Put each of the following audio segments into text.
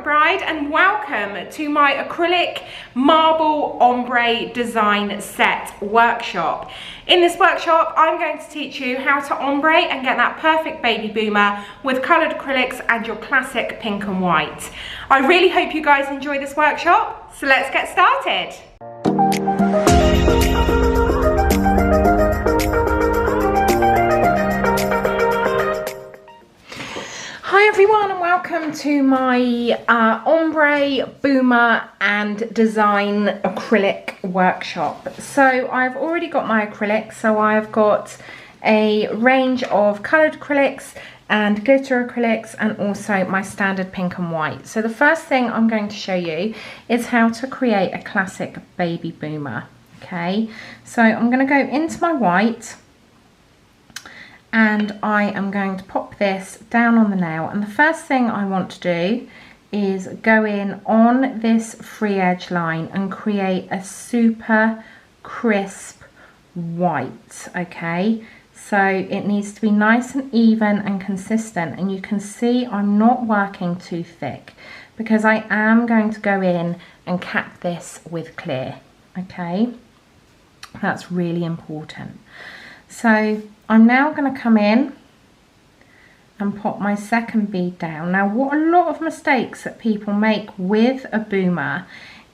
McBride and welcome to my acrylic marble ombre design set workshop. In this workshop I'm going to teach you how to ombre and get that perfect baby boomer with coloured acrylics and your classic pink and white. I really hope you guys enjoy this workshop, so let's get started. Hi everyone and welcome to my ombre, boomer and design acrylic workshop. So I've already got my acrylics, so I've got a range of coloured acrylics and glitter acrylics and also my standard pink and white. So the first thing I'm going to show you is how to create a classic baby boomer. Okay, so I'm going to go into my white and I am going to pop this down on the nail, and the first thing I want to do is go in on this free edge line and create a super crisp white. Okay, so it needs to be nice and even and consistent, and you can see I'm not working too thick because I am going to go in and cap this with clear. Okay, that's really important. So I'm now going to come in and pop my second bead down. Now what a lot of mistakes that people make with a boomer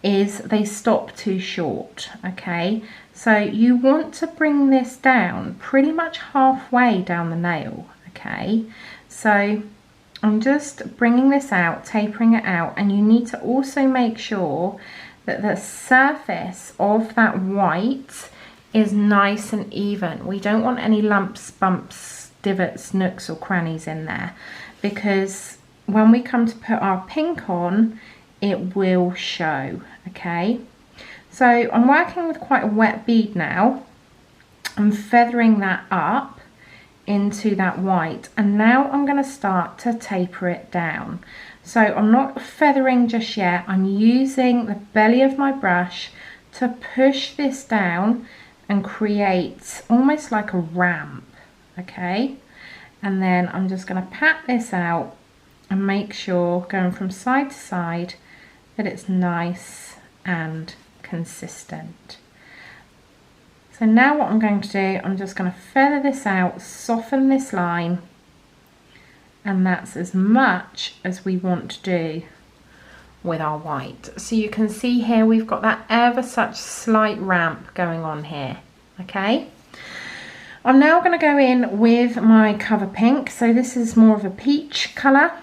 is they stop too short. Okay, so you want to bring this down pretty much halfway down the nail. Okay, so I'm just bringing this out, tapering it out, and you need to also make sure that the surface of that white is nice and even. We don't want any lumps, bumps, divots, nooks or crannies in there, because when we come to put our pink on, it will show. Okay, so I'm working with quite a wet bead now. I'm feathering that up into that white, and now I'm going to start to taper it down. So I'm not feathering just yet. I'm using the belly of my brush to push this down and create almost like a ramp. Okay, and then I'm just going to pat this out and make sure, going from side to side, that it's nice and consistent. So now what I'm going to do, I'm just going to feather this out, soften this line, and that's as much as we want to do with our white. So you can see here we've got that ever such slight ramp going on here. Okay, I'm now going to go in with my cover pink. So this is more of a peach colour,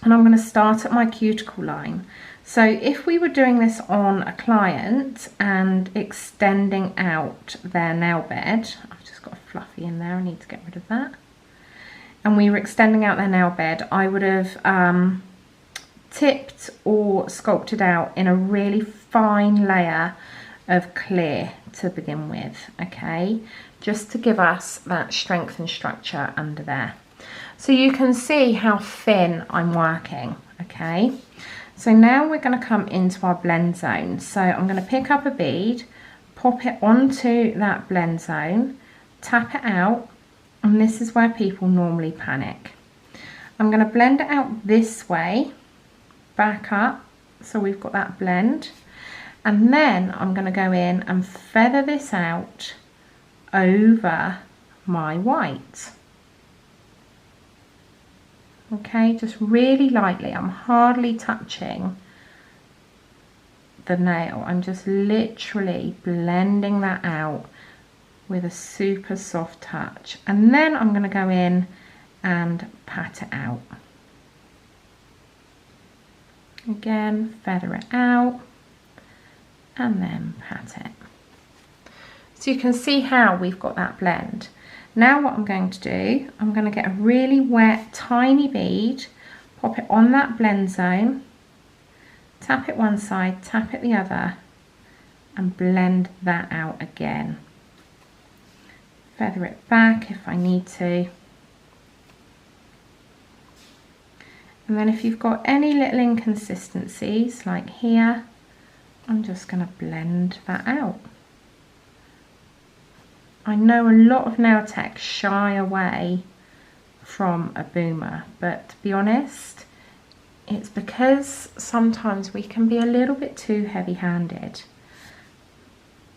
and I'm going to start at my cuticle line. So if we were doing this on a client and extending out their nail bed, I've just got a fluffy in there, I need to get rid of that, and we were extending out their nail bed, I would have tipped or sculpted out in a really fine layer of clear to begin with. Okay, just to give us that strength and structure under there. So you can see how thin I'm working. Okay, so now we're going to come into our blend zone. So I'm going to pick up a bead, pop it onto that blend zone, tap it out, and this is where people normally panic. I'm going to blend it out this way, back up, so we've got that blend, and then I'm going to go in and feather this out over my white. Okay, just really lightly. I'm hardly touching the nail. I'm just literally blending that out with a super soft touch, and then I'm going to go in and pat it out. Again, feather it out and then pat it. So you can see how we've got that blend. Now what I'm going to do, I'm going to get a really wet tiny bead, pop it on that blend zone, tap it one side, tap it the other, and blend that out again. Feather it back if I need to. And then if you've got any little inconsistencies like here, I'm just going to blend that out. I know a lot of nail techs shy away from a boomer, but to be honest, it's because sometimes we can be a little bit too heavy-handed,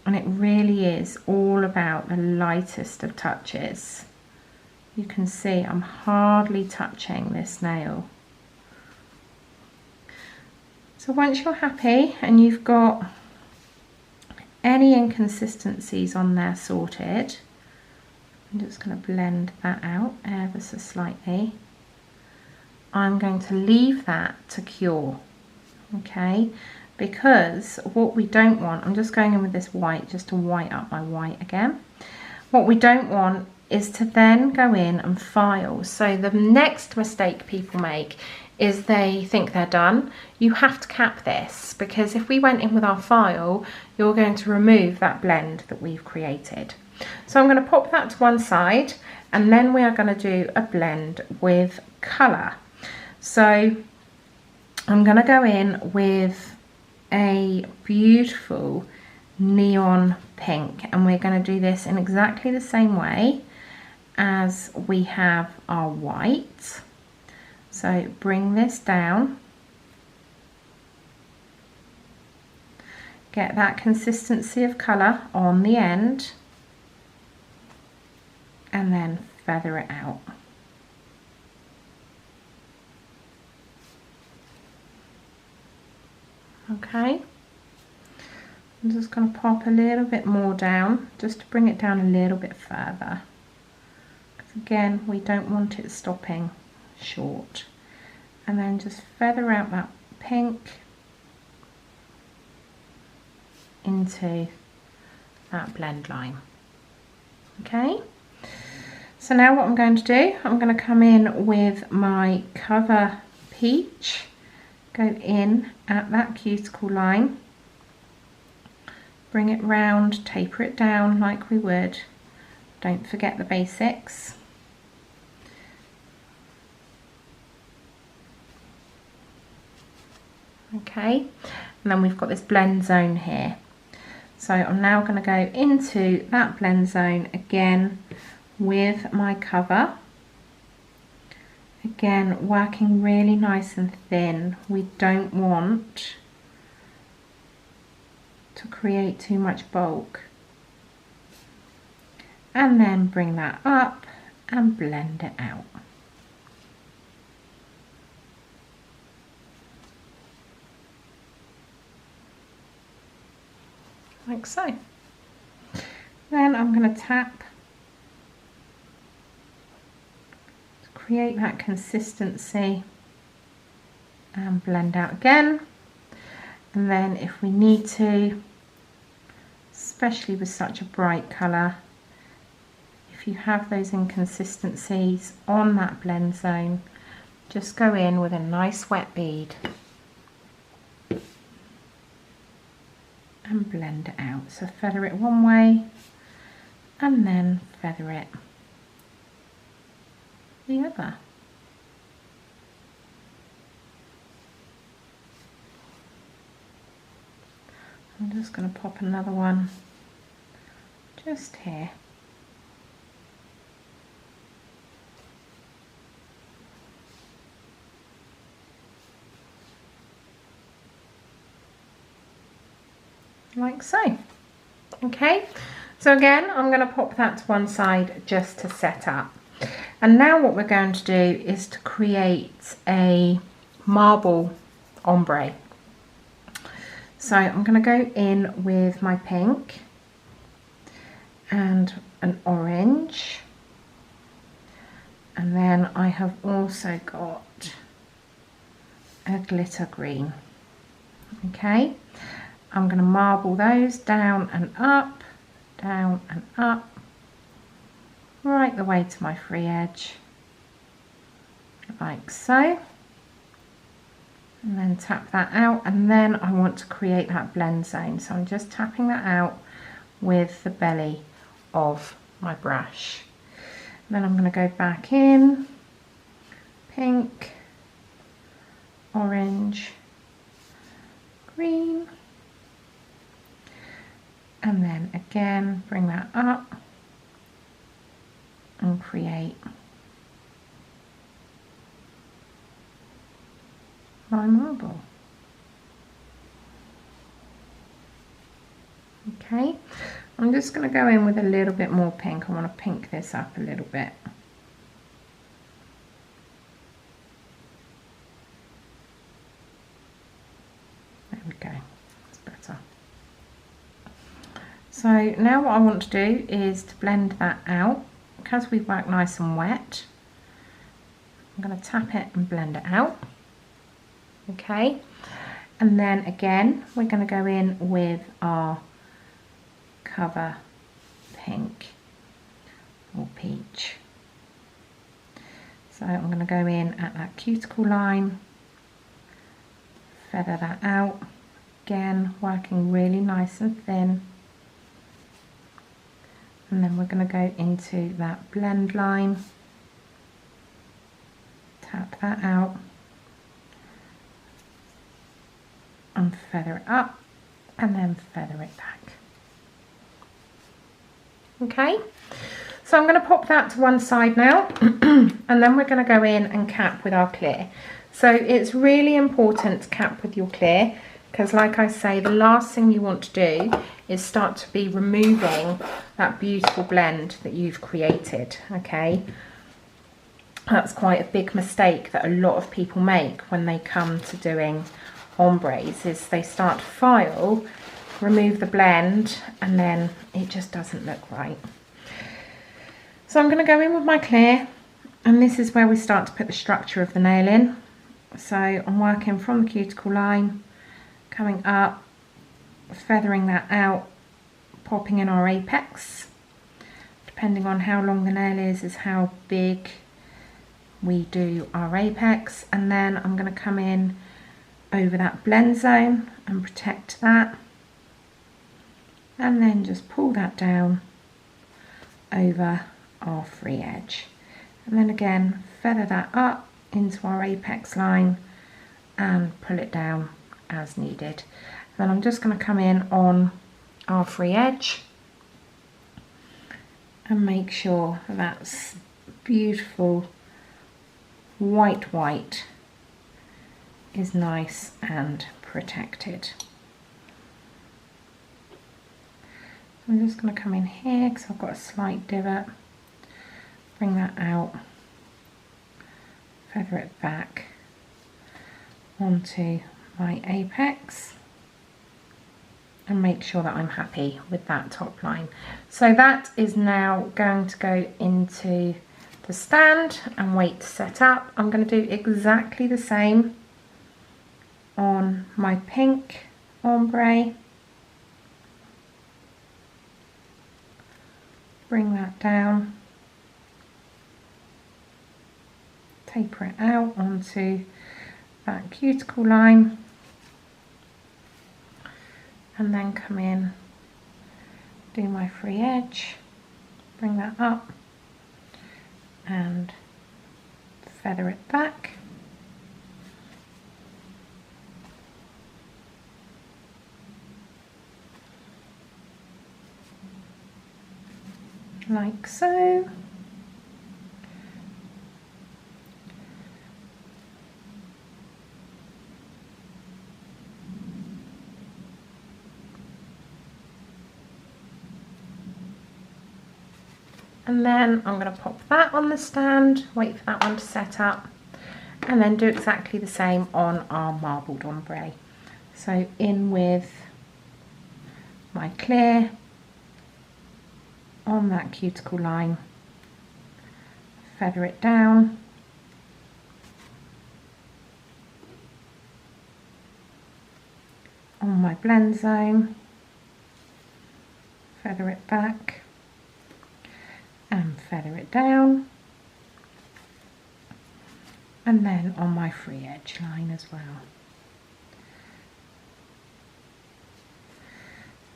and it really is all about the lightest of touches. You can see I'm hardly touching this nail. So once you're happy and you've got any inconsistencies on there sorted, I'm just going to blend that out ever so slightly. I'm going to leave that to cure, okay? Because what we don't want, I'm just going in with this white just to white up my white again. What we don't want is to then go in and file. So the next mistake people make is they think they're done. You have to cap this, because if we went in with our file, you're going to remove that blend that we've created. So I'm going to pop that to one side, and then we are going to do a blend with colour. So I'm going to go in with a beautiful neon pink, and we're going to do this in exactly the same way as we have our white. So bring this down, get that consistency of colour on the end, and then feather it out. Okay, I'm just going to pop a little bit more down just to bring it down a little bit further, because again we don't want it stopping short. And then just feather out that pink into that blend line. Okay, so now what I'm going to do, I'm going to come in with my Cover Peach, go in at that cuticle line, bring it round, taper it down like we would. Don't forget the basics. Okay, and then we've got this blend zone here. So I'm now going to go into that blend zone again with my cover. Again, working really nice and thin. We don't want to create too much bulk. And then bring that up and blend it out. Like so. Then I'm going to tap to create that consistency and blend out again. And then if we need to, especially with such a bright colour, if you have those inconsistencies on that blend zone, just go in with a nice wet bead and blend it out. So feather it one way and then feather it the other. I'm just going to pop another one just here. Like so. Okay, so again I'm going to pop that to one side just to set up, and now what we're going to do is to create a marble ombre. So I'm going to go in with my pink and an orange, and then I have also got a glitter green. Okay, I'm going to marble those down and up, right the way to my free edge, like so. And then tap that out, and then I want to create that blend zone. So I'm just tapping that out with the belly of my brush. And then I'm going to go back in, pink, orange, green, and then again bring that up and create my marble. Okay, I'm just going to go in with a little bit more pink. I want to pink this up a little bit. There we go, that's better. So now what I want to do is to blend that out. Because we've worked nice and wet, I'm going to tap it and blend it out. Okay, and then again we're going to go in with our cover pink or peach. So I'm going to go in at that cuticle line, feather that out, again working really nice and thin, and then we're going to go into that blend line, tap that out and feather it up and then feather it back. Okay, so I'm going to pop that to one side now and then we're going to go in and cap with our clear. So it's really important to cap with your clear, because like I say, the last thing you want to do is start to be removing that beautiful blend that you've created. Okay, that's quite a big mistake that a lot of people make when they come to doing ombres, is they start to file, remove the blend, and then it just doesn't look right. So I'm going to go in with my clear, and this is where we start to put the structure of the nail in. So I'm working from the cuticle line, coming up, feathering that out, popping in our apex. Depending on how long the nail is how big we do our apex, and then I'm going to come in over that blend zone and protect that, and then just pull that down over our free edge, and then again feather that up into our apex line and pull it down as needed. Then I'm just going to come in on our free edge and make sure that's beautiful white is nice and protected. I'm just going to come in here because I've got a slight divot, bring that out, feather it back onto my apex and make sure that I'm happy with that top line. So that is now going to go into the stand and wait to set up. I'm going to do exactly the same on my pink ombre. Bring that down, taper it out onto that cuticle line, and then come in, do my free edge, bring that up and feather it back. Like so. And then I'm going to pop that on the stand, wait for that one to set up, and then do exactly the same on our marbled ombre. So in with my clear on that cuticle line, feather it down, on my blend zone, feather it back and feather it down, and then on my free edge line as well.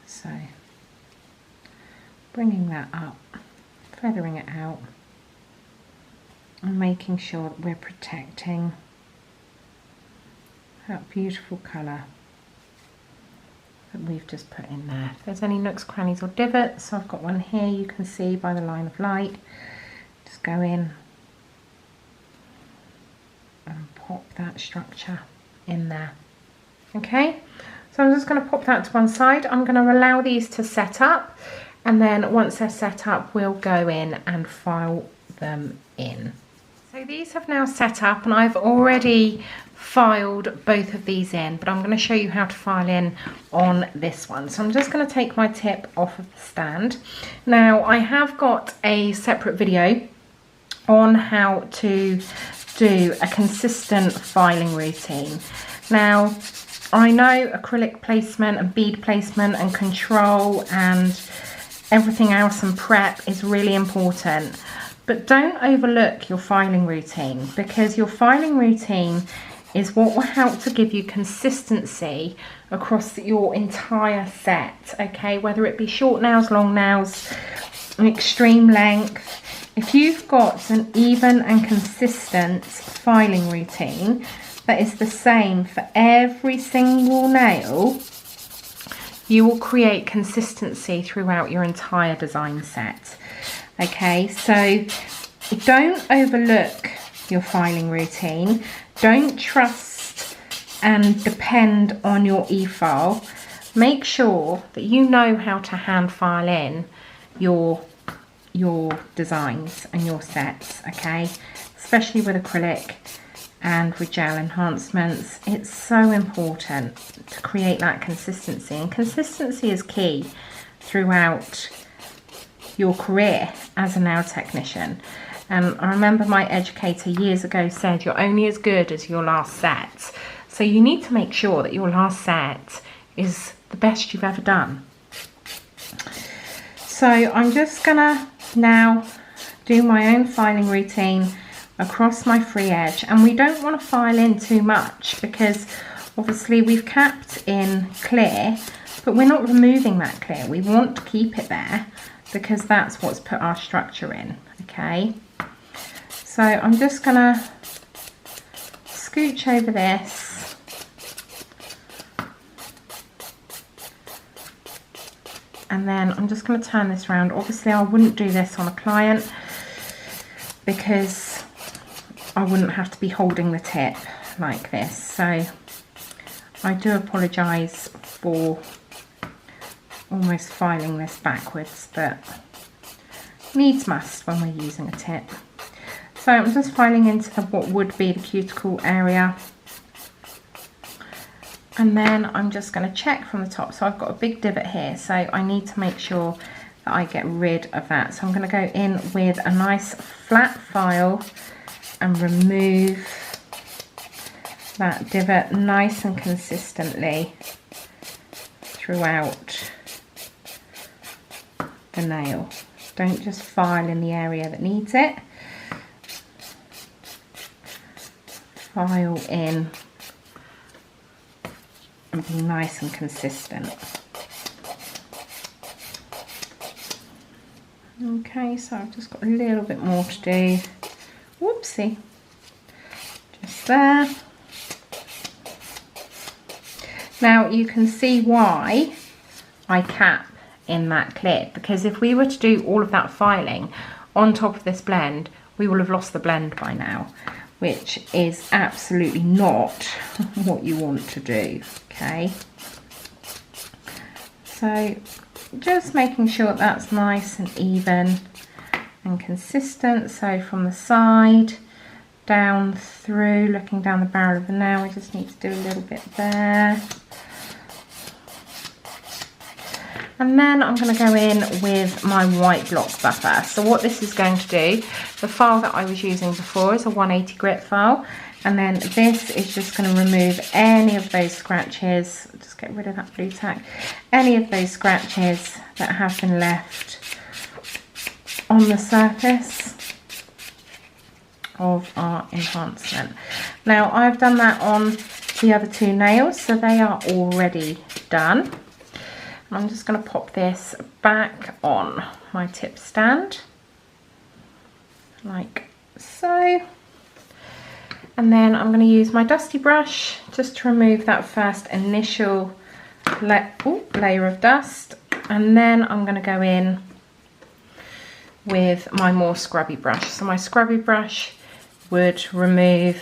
So bringing that up, feathering it out, and making sure that we're protecting that beautiful colour that we've just put in there. If there's any nooks, crannies or divots, I've got one here, you can see by the line of light. Just go in and pop that structure in there. Okay, so I'm just going to pop that to one side. I'm going to allow these to set up, and then once they're set up, we'll go in and file them in. So these have now set up, and I've already filed both of these in, but I'm going to show you how to file in on this one. So I'm just going to take my tip off of the stand. Now I have got a separate video on how to do a consistent filing routine. Now I know acrylic placement and bead placement and control and everything else and prep is really important. But don't overlook your filing routine, because your filing routine is what will help to give you consistency across your entire set, okay? Whether it be short nails, long nails, an extreme length. If you've got an even and consistent filing routine that is the same for every single nail, you will create consistency throughout your entire design set. Okay, so don't overlook your filing routine. Don't trust and depend on your e-file. Make sure that you know how to hand file in your designs and your sets, okay? Especially with acrylic and with gel enhancements. It's so important to create that consistency, and consistency is key throughout your career as a nail technician. I remember my educator years ago said you're only as good as your last set. So you need to make sure that your last set is the best you've ever done. So I'm just gonna now do my own filing routine across my free edge, and we don't want to file in too much because obviously we've capped in clear, but we're not removing that clear. We want to keep it there because that's what's put our structure in, okay? So I'm just gonna scooch over this and then I'm just going to turn this around. Obviously I wouldn't do this on a client because I wouldn't have to be holding the tip like this, so I do apologise for almost filing this backwards, but needs must when we're using a tip. So I'm just filing into what would be the cuticle area, and then I'm just going to check from the top. So I've got a big divot here, so I need to make sure that I get rid of that. So I'm going to go in with a nice flat file and remove that divot nice and consistently throughout the nail. Don't just file in the area that needs it. File in and be nice and consistent. Okay, so I've just got a little bit more to do. Whoopsie. Just there. Now you can see why I cap in that clip, because if we were to do all of that filing on top of this blend, we will have lost the blend by now, which is absolutely not what you want to do, okay? So just making sure that's nice and even and consistent. So from the side down through, looking down the barrel of the nail, we just need to do a little bit there. And then I'm going to go in with my white block buffer. So what this is going to do, the file that I was using before is a 180 grit file, and then this is just going to remove any of those scratches, just get rid of that blue tack, any of those scratches that have been left on the surface of our enhancement. Now I've done that on the other two nails, so they are already done. I'm just going to pop this back on my tip stand, like so. And then I'm going to use my dusty brush just to remove that first initial layer of dust. And then I'm going to go in with my more scrubby brush. So my scrubby brush would remove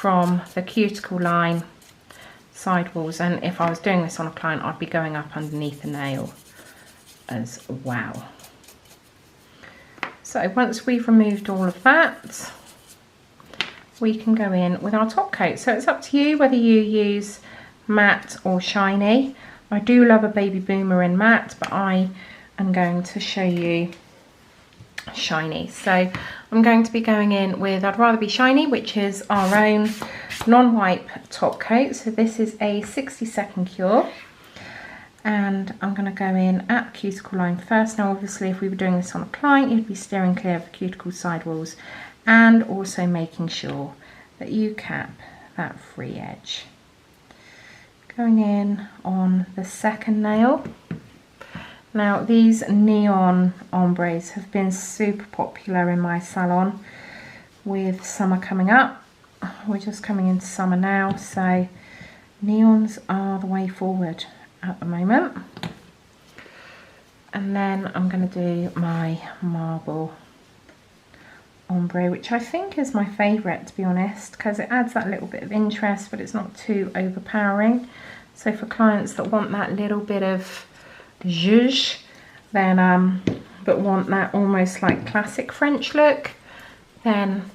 from the cuticle line sidewalls, and if I was doing this on a client, I'd be going up underneath the nail as well. So once we've removed all of that, we can go in with our top coat. So it's up to you whether you use matte or shiny. I do love a Baby Boomer in matte, but I am going to show you shiny. So I'm going to be going in with I'd Rather Be Shiny, which is our own non-wipe top coat. So this is a 60-second cure. And I'm going to go in at the cuticle line first. Now obviously if we were doing this on a client, you'd be steering clear of the cuticle sidewalls and also making sure that you cap that free edge. Going in on the second nail. Now these neon ombres have been super popular in my salon with summer coming up. We're just coming into summer now, so neons are the way forward at the moment. And then I'm going to do my marble ombre, which I think is my favourite, to be honest, because it adds that little bit of interest, but it's not too overpowering. So for clients that want that little bit of zhuzh, then but want that almost like classic French look, then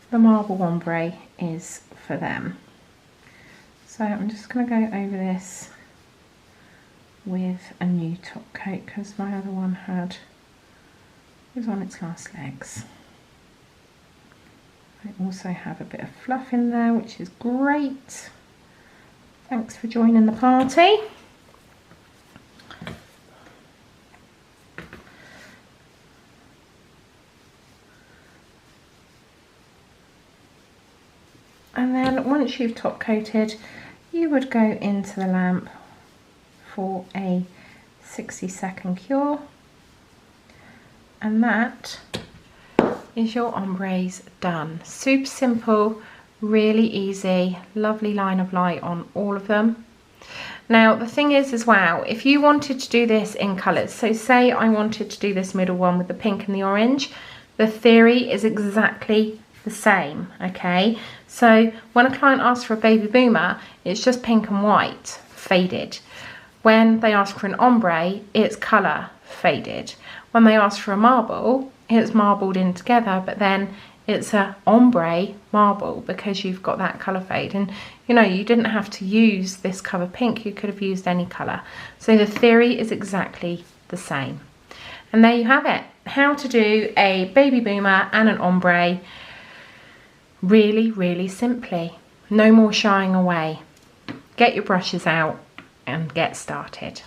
the marble ombre is for them. So I'm just going to go over this with a new top coat because my other one was on its last legs. I also have a bit of fluff in there, which is great. Thanks for joining the party. And then once you've top coated, you would go into the lamp for a 60-second cure, and that is your ombres done. Super simple, really easy, lovely line of light on all of them. Now the thing is as well, if you wanted to do this in colours, so say I wanted to do this middle one with the pink and the orange, the theory is exactly the same, okay? So when a client asks for a Baby Boomer, it's just pink and white, faded. When they ask for an ombre, it's colour faded. When they ask for a marble, it's marbled in together, but then it's a ombre marble because you've got that colour fade. And you know, you didn't have to use this colour pink, you could have used any colour. So the theory is exactly the same. And there you have it, how to do a Baby Boomer and an ombre really, really simply. No more shying away. Get your brushes out and get started.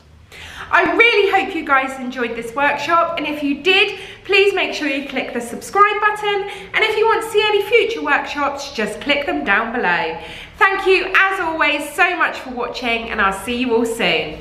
I really hope you guys enjoyed this workshop, and if you did, please make sure you click the subscribe button, and if you want to see any future workshops, just click them down below. Thank you as always so much for watching, and I'll see you all soon.